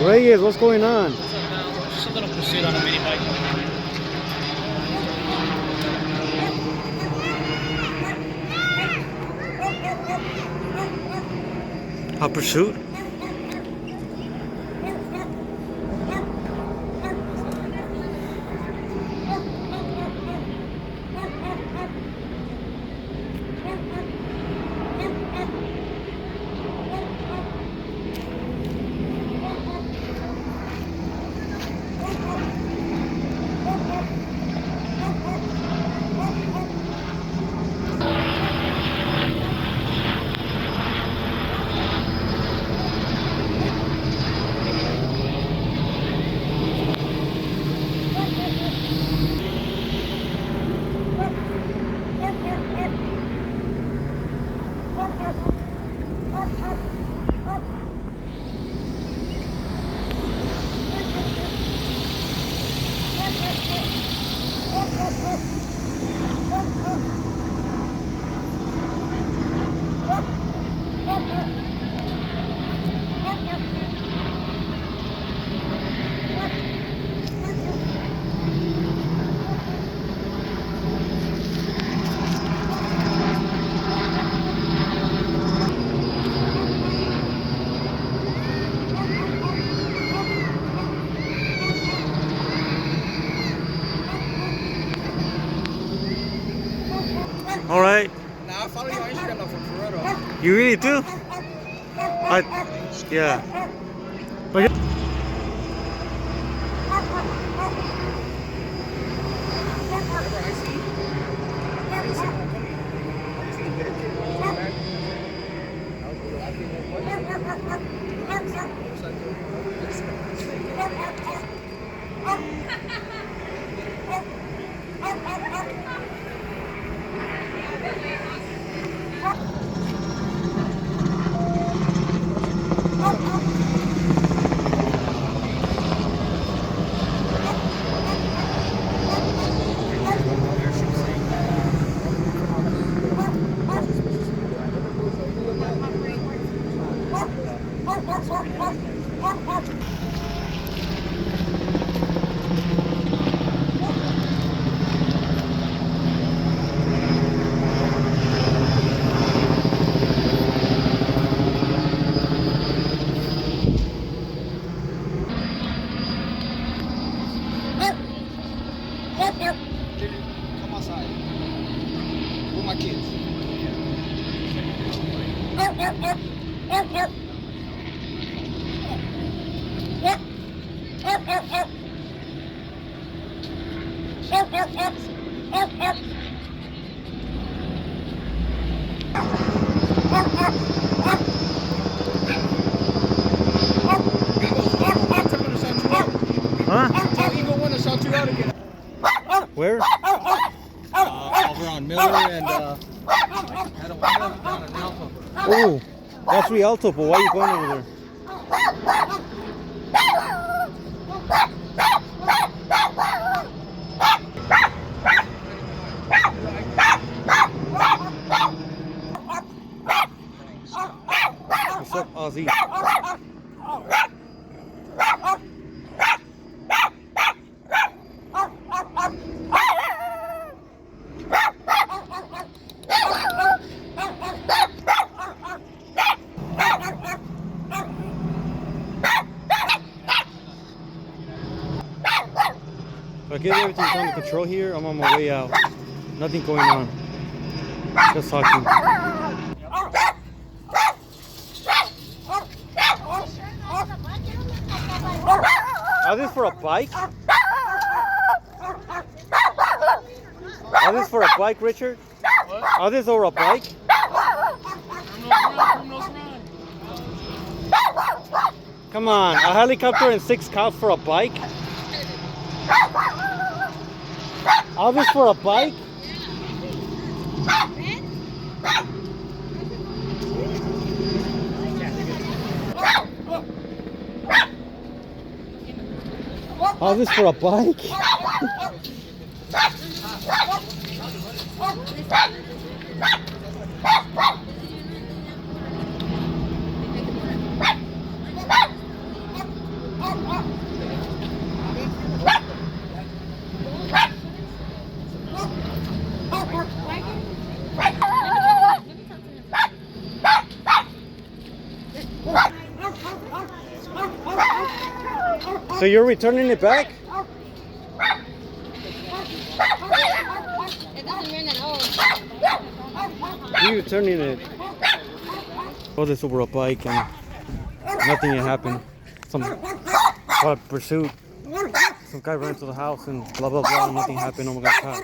Reyes, what's going on? Just a little pursuit on a mini bike. A pursuit? All right. Nah, I follow you on Instagram for real though. You really do? Yeah. But Come outside. With my kids. huh? Tell Eagle one to shout you out again. Where? Over on Miller and had a window down in Alpha. Oh, that's Rialto, but why are you going over there? What's up, Ozzy? If I get everything under control here, I'm on my way out. Nothing going on. Just talking. Are this for a bike? Are this for a bike, Richard? What? Are this over a bike? Come on, a helicopter and 6 cops for a bike? All this for a bike? All this for a bike? So you're returning it back? It doesn't mean at all. You're returning it. All this over a bike and nothing had happened. Some pursuit. Some guy ran to the house and blah blah blah. Nothing happened. Oh my God.